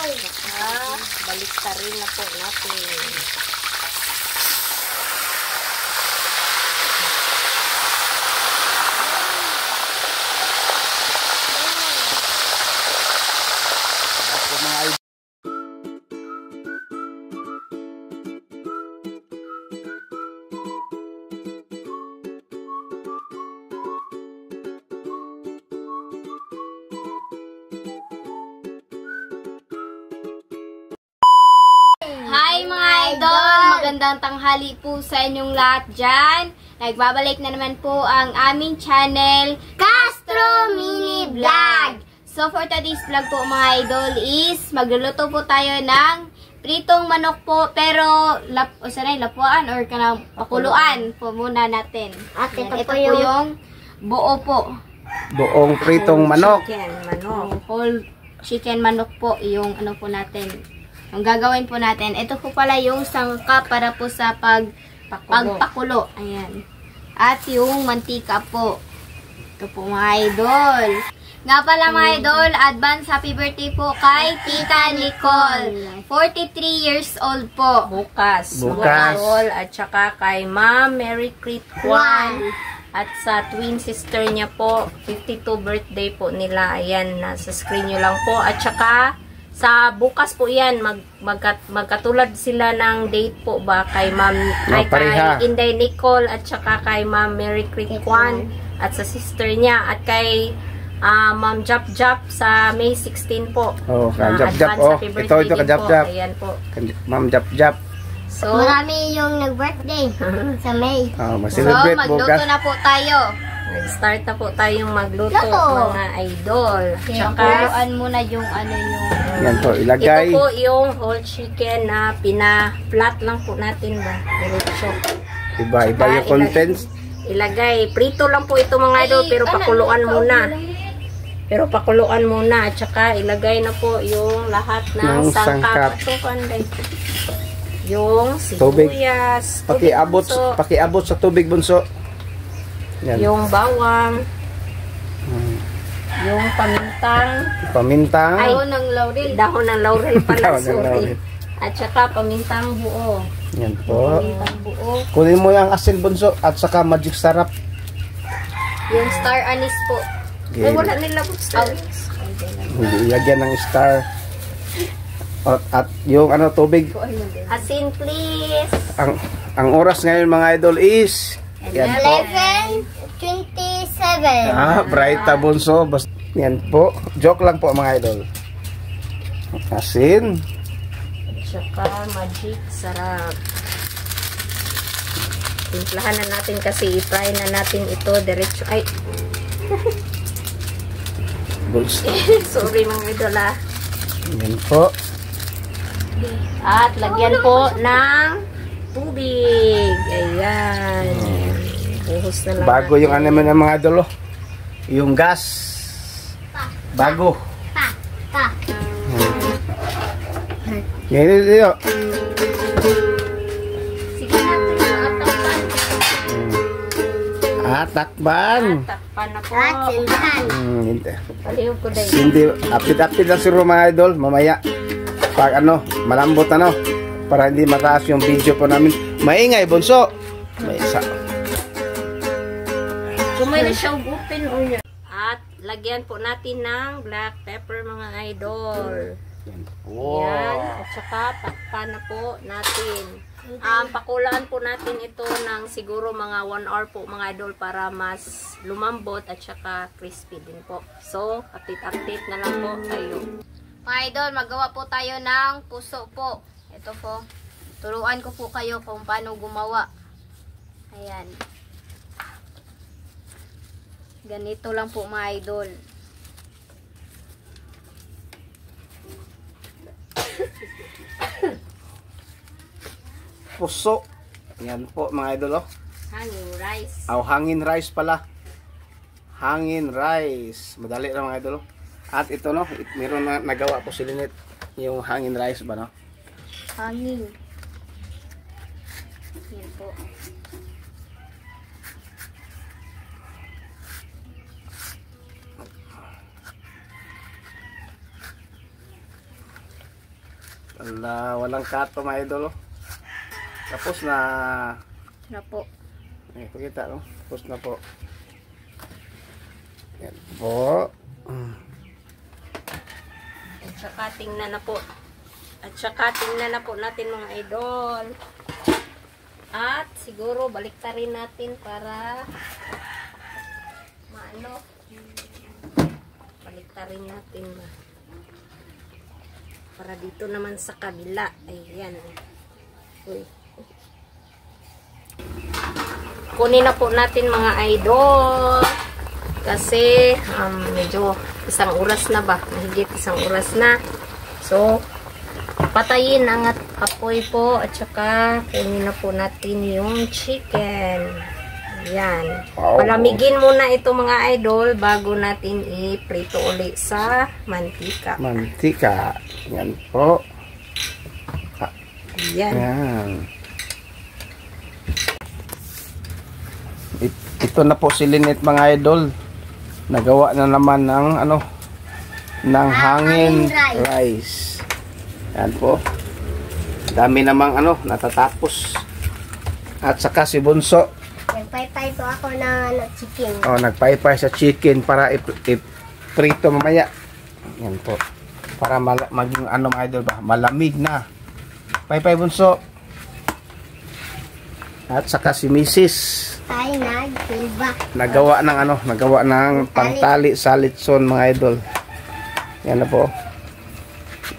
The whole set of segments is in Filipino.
Baliktarin na po natin. Hi mga idol! Magandang tanghali po sa inyong lahat dyan. Nagbabalik na naman po ang aming channel, Castro Mini Vlog. So for today's vlog po mga idol is magluluto po tayo ng pritong manok po. Pero, lapuan or kanang pakuluan po muna natin. At ito po yung buo po. Buong pritong manok. Chicken manok. Whole chicken manok po yung ano po natin. Ang gagawin po natin, ito po pala yung sangkap para po sa pagpakulo. Ayan. At yung mantika po. Ito po mga idol. Nga pala mga idol, advance happy birthday po kay Tita Nicole. 43 years old po. Bukas. At saka kay Ma'am Mary Crit Juan. At sa twin sister niya po, 52 birthday po nila. Ayan, nasa screen nyo lang po. At saka sa bukas po yan, magkatulad sila ng date po ba kay Ma'am, kay Inday Nicole at saka kay Ma'am Mary Crit Juan at sa sister niya at kay Ma'am Jap Jap sa May 16 po. Oh, Jap Jap. Oh, ito ka Jap Jap. Ayan po. Ma'am Jap Jap. So, marami yung nag-birthday sa May. Oh, mag-celebrate so, magluto na po tayo. Nag-start na po tayong magluto, mga idol. Kuluan muna yung ano yung... Yan po, ilagay. Ito po yung whole chicken na pina-flat lang po natin ba. Diretso. Iba yung contents. Ilagay. Prito lang po ito mga idol, pero pakuluan muna. At saka ilagay na po yung lahat ng sangkap. Yung sibuyas, pakiabot sa tubig bunso. Yan. Yung bawang, yung pamintang, dahon ng laurel pala, sorry. At saka pamintang buo. Yan po. Kunin mo yung asin bunso at saka magic sarap. Yung star anise po. Ay, wala nila po star anise. Hindi ilagyan ng star. At yung ano tubig. Asin please. Ang oras ngayon mga idol is 11:27. Bright bunso. Yan po. Joke lang po mga idol. Asin. Tsaka magic sarap. Timplahan na natin kasi i-fry na natin ito diretso. Ay. Sorry mga idol ah. Yan po. At lagyan po ng tubig. Ayan. Buhos na lang. Bago yung ano naman ng mga idol. Yung gas. Bago. Yan dito. Sige natin Takpan. Takpan na po. Paliw ko dahil. Hindi. Apit-apit lang si mga idol. Mamaya. Pag malambot para hindi mataas yung video po namin. Maingay, bunso. May isa. Kumay na siya open o niya. At lagyan po natin ng black pepper mga idol. Yan. At saka takpan na po natin. Pakulaan po natin ito ng siguro mga 1 hour po mga idol para mas lumambot at saka crispy din po. So, update na lang po tayo. Mga idol, magawa po tayo ng puso po. Ito po. Turuan ko po kayo kung paano gumawa. Ayan. Ganito lang po mga idol. Puso. Yan po mga idol. Hanging rice. Hangin rice pala. Hangin rice. Madali lang mga idol. At ito meron na nagawa po si Lynette. Yung hangin rice ba Hangin. Yan po. Ala, walang kato mga idol. Tapos na. Na po. Ay, pakita no. Tapos na po. Yan po. At saka tingnan na po. At saka tingnan na po natin mga idol. At siguro baliktarin natin para maano. Baliktarin natin ba. Para dito naman sa kabila. Ayan. Uy. Kunin na po natin mga idol. Kasi medyo isang oras na ba? Mahigit isang oras na. So, patayin ang apoy po at saka kunin na po natin yung chicken. Yan. Wow. Palamigin muna ito mga idol bago natin i-prito ulit sa mantika. Mantika. Yan po. Yan. Yan. Ito na po si Lynette mga idol. Nagawa na naman ng ano, ng hangin rice. Yan po. Dami namang ano, natatapos. At saka si Bunso. Nagpaypay po ako ng chicken. Oh, nagpaypay sa chicken para i-prito mamaya. Yan po. Para maging ano mga idol ba, malamig na. Paypay Bunso. At saka si Mrs. Tayo nagsilba. Nagawa ng ano, nagawa ng pangtali sa litson mga idol. Yan na po.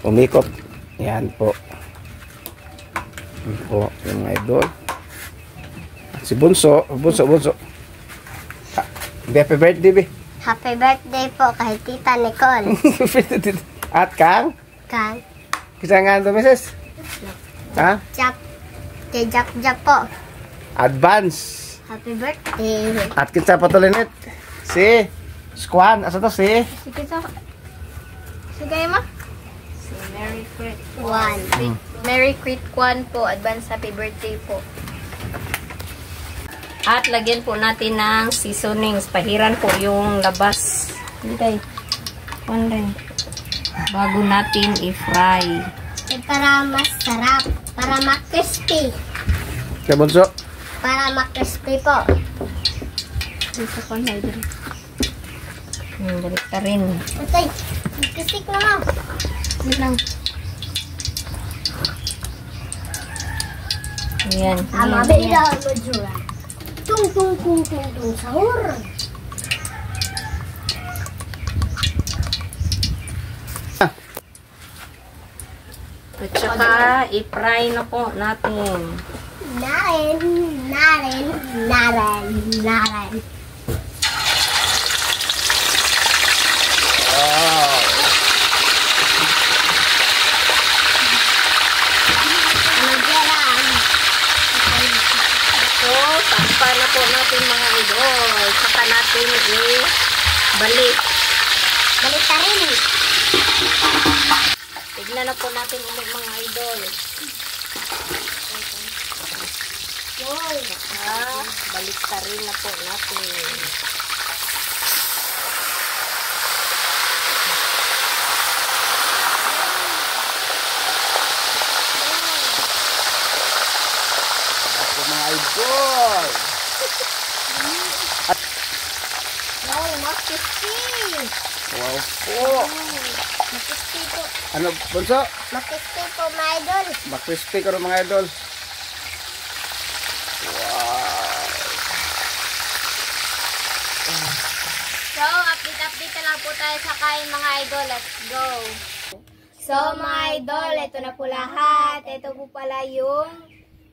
Umikot. Yan po. Yan po yung mga idol. At si Bunso, Bunso. Happy birthday, be. Happy birthday po kay Tita Nicole. At Kang? Kang Kisa nga ito, Mrs. Ha? Jap. Kay Jap po. Advance. Happy birthday. At kinsa pa to Lynette? Si Squan, asa to si? Sige sa. Sige ma. Si Merry Crit. One. Merry Crit Kwan po. Advance happy birthday po. At lagyan po natin ng seasonings. Pahiran po yung labas. Hindi. Bago natin i-fry. Para masarap. Para ma-crispy. Kaya Bunso? Para ma-crispy po. Dito ko na ito. Balik ka rin. Patay. Kisik na mo. Wait lang. Ayan. Ama, beda mo jura. Tung tung tung tung tung sahur. At saka i-fry na po natin. Naren. So, takpan na po natin mga idol. Saka natin i-balik. Balik ka rin. Tignan na po natin ulit mga idol. Balik ka rin na po natin. Ako mga idol. Wow, makispi. Wow po. Makispi po. Ano Bunso? Makispi po, my idol. Makrispy ka rin mga idol. So, update na lang po tayo sa kain mga idol. Let's go! So, mga idol, ito na po lahat. Ito po pala yung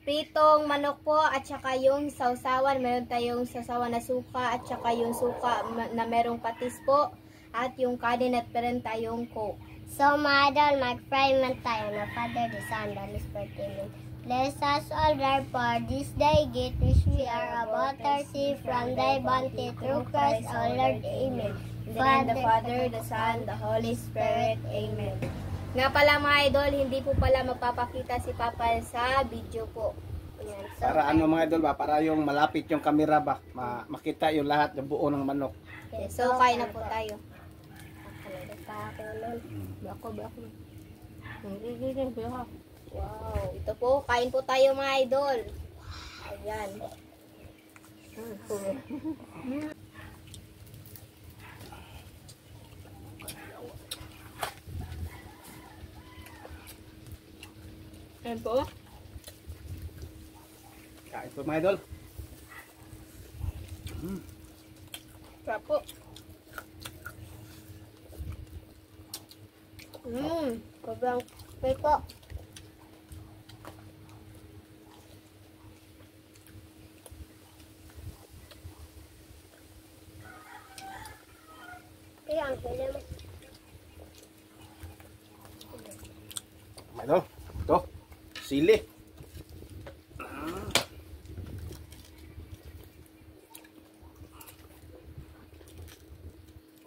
pritong manok po at saka yung sausawan. Meron tayong sausawan na suka at saka yung suka na merong patis po. At yung kanin at meron tayong coke. So, mga idol, mag-fry man tayo na Father, the Son, the Holy Spirit. Amen. Bless us all, for this day, get which we are about to receive from thy bounty through Christ our Lord. Amen. In the name of the Father, the Son, the Holy Spirit. Amen. Nga pala mga idol, hindi po pala magpapakita si Papa sa video po. Ayan. So, Para ano mga idol ba? Para yung malapit yung camera ba? Makita yung lahat, yung buo ng manok. okay, so kain na po tayo. Bako. Wow, ito po, kain po tayo mga idol. Ayan. Ayan po. Kain po mga idol. Sarap po. Sobrang okay po. Kaya ang kailan mo. Mga idol, ito, sili.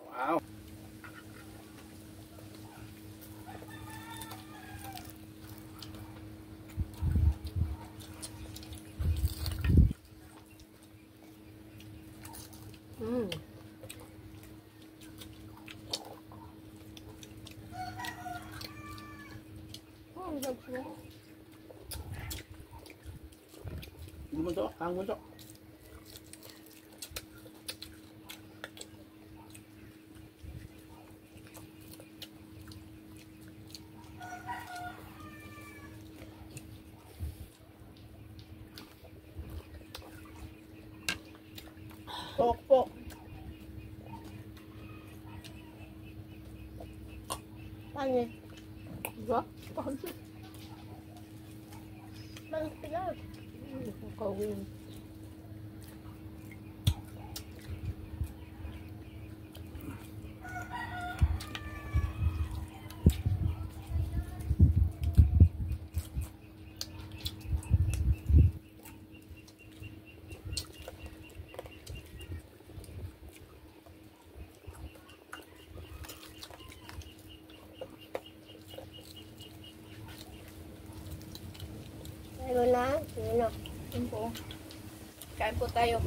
Wow. Gumunto, ang gumunto. Opo. Paano? Diba? Bakit pilar? Kawin. Meron na? Yun na. Yun po. Kain po tayo.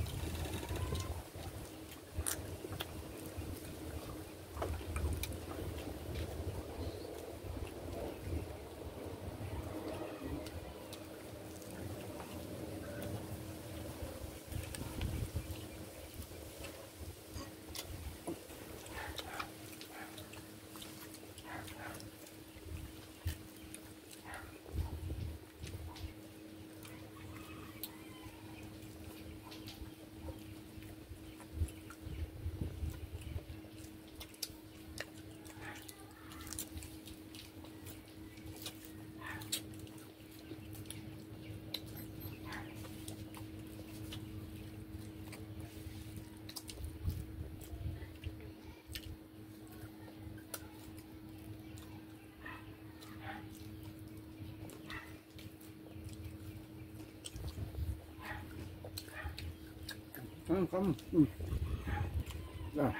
Come. Yeah.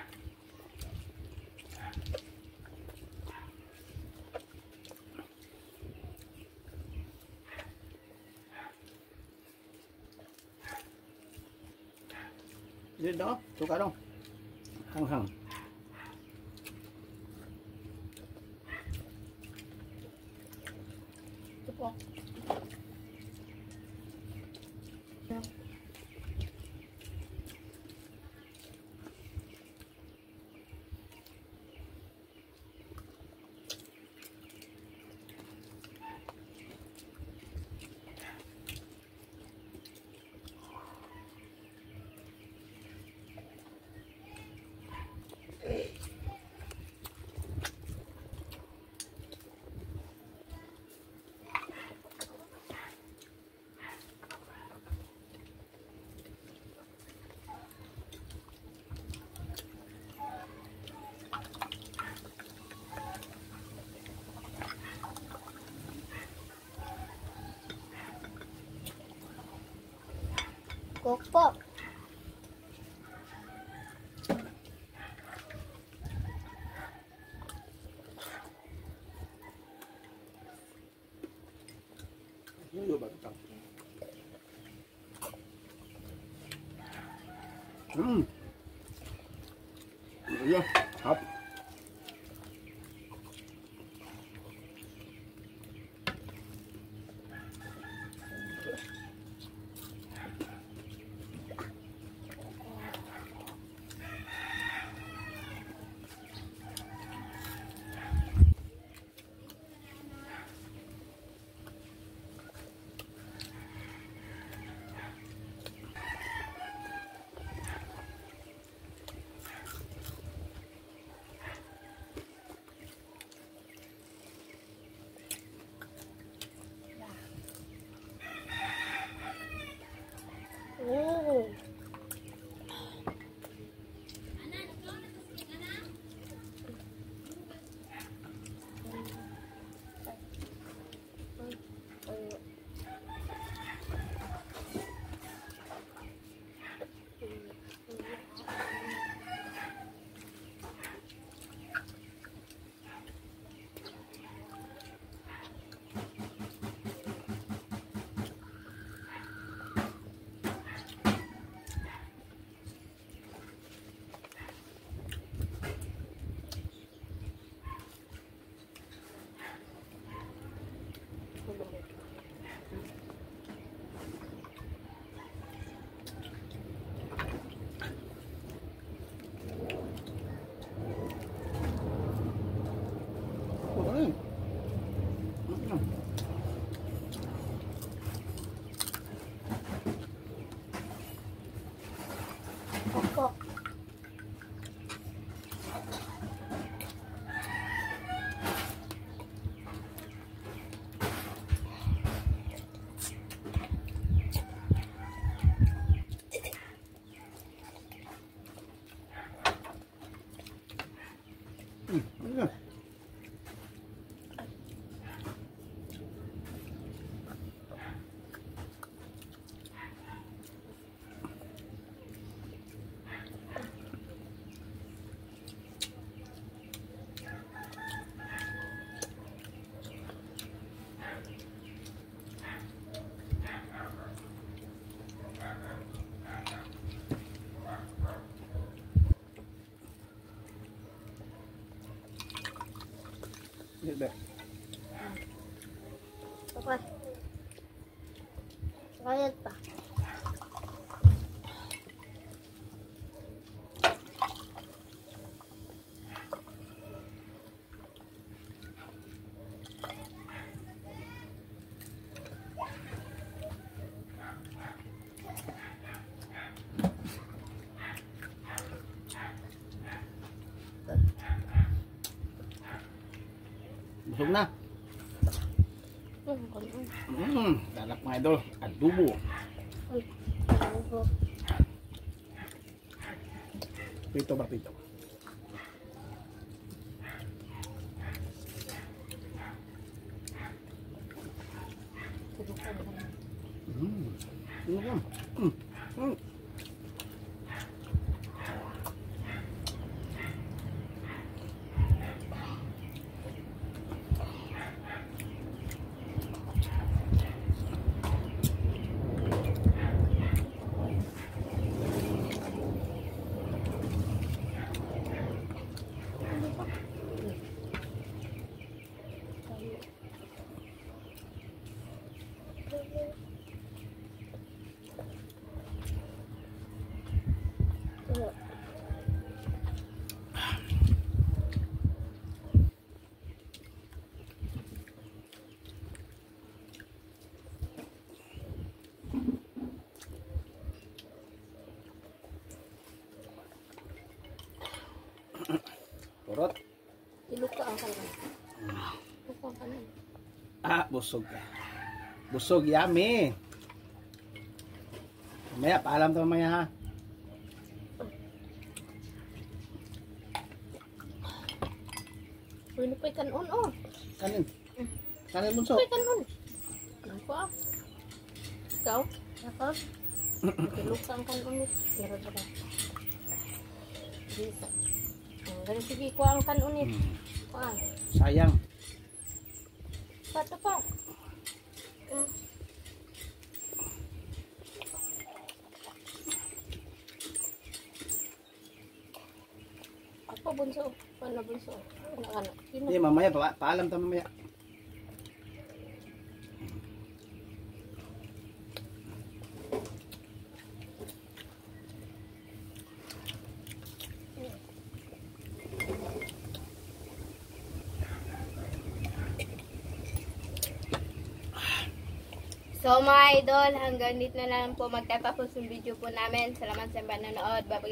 Dito, suka dong. Hang. Ito po. Coke po. Dulu ba ito? Iya, hap. Okay. Kayat pa. Busog na. Dalak mga idol. Adobo. Pito ba pito? Turot. Iluka ang kalan. Iluka ang kalan. Busog ka. Busog, yummy. Mamaya, paalam to mamaya ha. Uy, napay kanon, oh. Kanin. Kanin bunso. Napay kanon. Ano pa? Ikaw? Ako? Iluka ang kanon. Pero ba? Bisa. Ganun sige, kuha ang kanon eh. Kuha. Sayang. Pato pa. Apa bunso? Paano bunso? Ano? Hindi, mamaya, paalam to mamaya. So mga idol, hanggang dito na lang po magtatapos yung video po namin. Salamat sa panonood. Bye-bye.